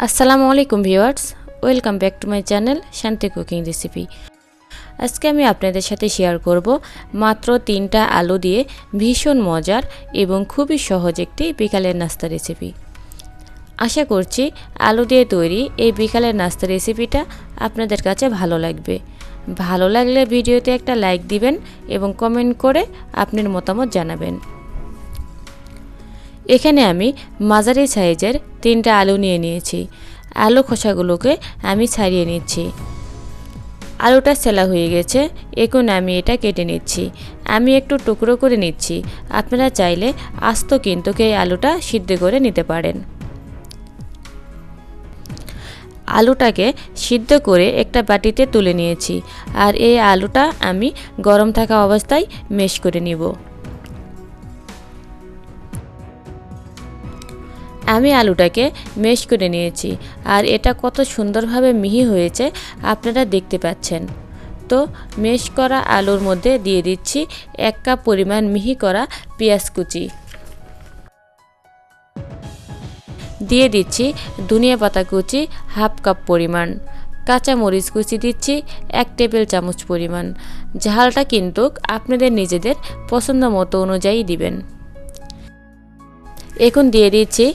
আসসালামু আলাইকুম viewers, welcome back to my channel শান্তি কুকিং রেসিপি। আজকে আমি আপনাদের সাথে শেয়ার করব মাত্র 3টা আলু দিয়ে ভীষণ মজার এবং খুবই সহজ একটি বিকালের নাস্তা রেসিপি। আশা করছি আলু দিয়ে তৈরি এই বিকালের নাস্তা রেসিপিটা আপনাদের কাছে ভালো লাগবে। ভালো লাগলে ভিডিওতে একটা লাইক দিবেন এবং কমেন্ট করে আপনার মতামত জানাবেন। এখানে আমি মাঝারি সাইজের 3টা আলু নিয়ে নিয়েছি। আলু খোসাগুলোকে আমি ছাড়িয়ে নিচ্ছি। আলুটা সেলা হয়ে গেছে, এখন আমি এটা কেটে নিচ্ছি। আমি একটু টুকরো করে নিচ্ছি। আপনারা চাইলে আস্ত কিন্তু এই আলুটা সিদ্ধ করে নিতে পারেন। আলুটাকে সিদ্ধ করে একটা বাটিতে তুলে নিয়েছি, আর এই আলুটা আমি গরম থাকা অবস্থায় ম্যাশ করে নিব। আমি আলুটাকে ম্যাশ করে নিয়েছি, আর এটা কত সুন্দরভাবে মিহি হয়েছে আপনারা দেখতে পাচ্ছেন। তো ম্যাশ করা আলুর মধ্যে দিয়ে দিচ্ছি 1 কাপ পরিমাণ মিহি করা পেঁয়াজ কুচি, দিয়ে দিচ্ছি ধনিয়া পাতা কুচি 1/2 কাপ পরিমাণ, কাঁচা মরিচ কুচি দিচ্ছি 1 টেবিল চামচ পরিমাণ। ঝালটা কিন্তু আপনাদের নিজেদের পছন্দ মতো অনুযায়ী দিবেন। এখন দিয়ে দিচ্ছি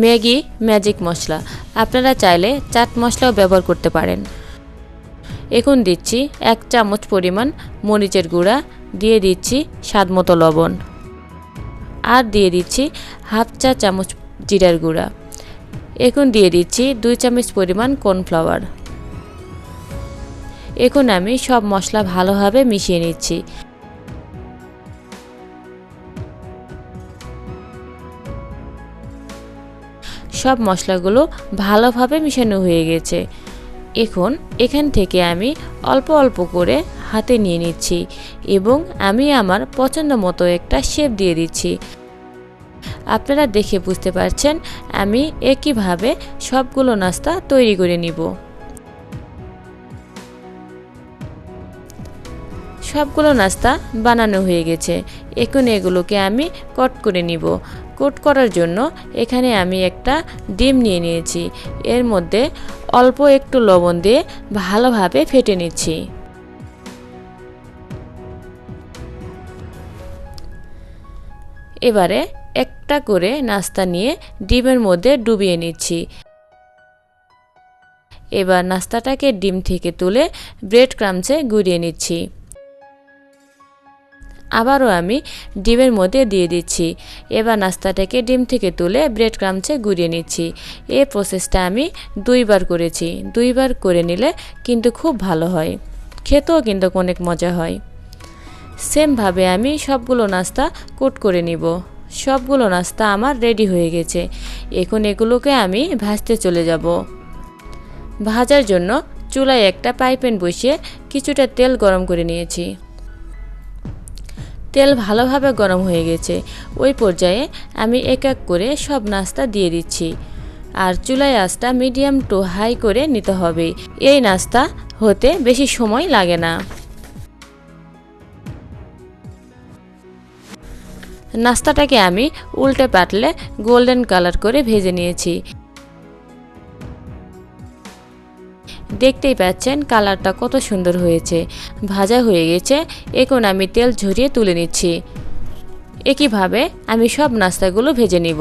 ম্যাগি ম্যাজিক মশলা, আপনারা চাইলে চাট মশলাও ব্যবহার করতে পারেন। এখন দিচ্ছি 1 চামচ পরিমাণ মরিচের গুঁড়া, দিয়ে দিচ্ছি স্বাদমতো লবণ, আর দিয়ে দিচ্ছি 1/2 চা চামচ জিরার গুঁড়া। এখন দিয়ে দিচ্ছি 2 চামচ পরিমাণ কর্নফ্লাওয়ার। এখন আমি সব মশলা ভালোভাবে মিশিয়ে নিচ্ছি। সব মশলাগুলো ভালোভাবে মিশানো হয়ে গেছে। এখন এখান থেকে আমি অল্প অল্প করে হাতে নিয়ে নিচ্ছি এবং আমি আমার পছন্দ মতো একটা শেপ দিয়ে দিচ্ছি। আপনারা দেখে বুঝতে পারছেন আমি একইভাবে সবগুলো নাস্তা তৈরি করে নিব। সবগুলো নাস্তা বানানো হয়ে গেছে। এখন এগুলোকে আমি কট করে নিব। কোট করার জন্য এখানে আমি একটা ডিম নিয়ে নিয়েছি। এর মধ্যে অল্প একটু লবণ দিয়ে ভালোভাবে ফেটে নিচ্ছি। এবারে একটা করে নাস্তা নিয়ে ডিমের মধ্যে ডুবিয়ে নিচ্ছি। এবার নাস্তাটাকে ডিম থেকে তুলে ব্রেড ক্রাম্বসে গুঁড়িয়ে নিচ্ছি। আবারও আমি ডিমের মধ্যে দিয়ে দিচ্ছি। এবার নাস্তাটাকে ডিম থেকে তুলে ব্রেড ক্রাম্বসে গুঁড়িয়ে নিচ্ছি। এই প্রসেসটা আমি 2 বার করেছি। 2 বার করে নিলে কিন্তু খুব ভালো হয়, খেতেও কিন্তু অনেক মজা হয়। সেমভাবে আমি সবগুলো নাস্তা কোট করে নিব। সবগুলো নাস্তা আমার রেডি হয়ে গেছে। এখন এগুলোকে আমি ভাজতে চলে যাব। ভাজার জন্য চুলায় একটা ফ্রাই প্যান বসিয়ে কিছুটা তেল গরম করে নিয়েছি। তেল ভালোভাবে গরম হয়ে গেছে। ওই পর্যায়ে আমি এক এক করে সব নাস্তা দিয়ে দিচ্ছি, আর চুলায় আঁচটা মিডিয়াম টু হাই করে নিতে হবে। এই নাস্তা হতে বেশি সময় লাগে না। নাস্তাটাকে আমি উল্টে পাল্টে গোল্ডেন কালার করে ভেজে নিয়েছি। দেখতেই পাচ্ছেন কালারটা কত সুন্দর হয়েছে। ভাজা হয়ে গেছে। এখন আমি তেল ঝরিয়ে তুলে নিচ্ছি। একইভাবে আমি সব নাস্তাগুলো ভেজে নিব।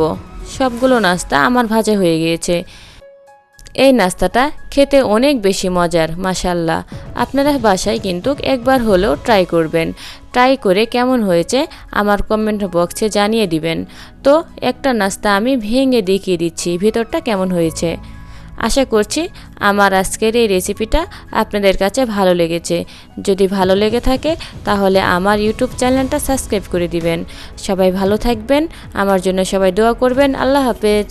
সবগুলো নাস্তা আমার ভাজা হয়ে গিয়েছে। এই নাস্তাটা খেতে অনেক বেশি মজার, মাশাআল্লাহ। আপনারা বাসায় কিন্তু একবার হলেও ট্রাই করবেন। ট্রাই করে কেমন হয়েছে আমার কমেন্ট বক্সে জানিয়ে দিবেন। তো একটা নাস্তা আমি ভেঙে দেখিয়ে দিচ্ছি ভিতরটা কেমন হয়েছে। আশা করছি আমার আজকের এই রেসিপিটা আপনাদের কাছে ভালো লেগেছে। যদি ভালো লেগে থাকে তাহলে আমার ইউটিউব চ্যানেলটা সাবস্ক্রাইব করে দিবেন। সবাই ভালো থাকবেন, আমার জন্য সবাই দোয়া করবেন। আল্লাহ হাফেজ।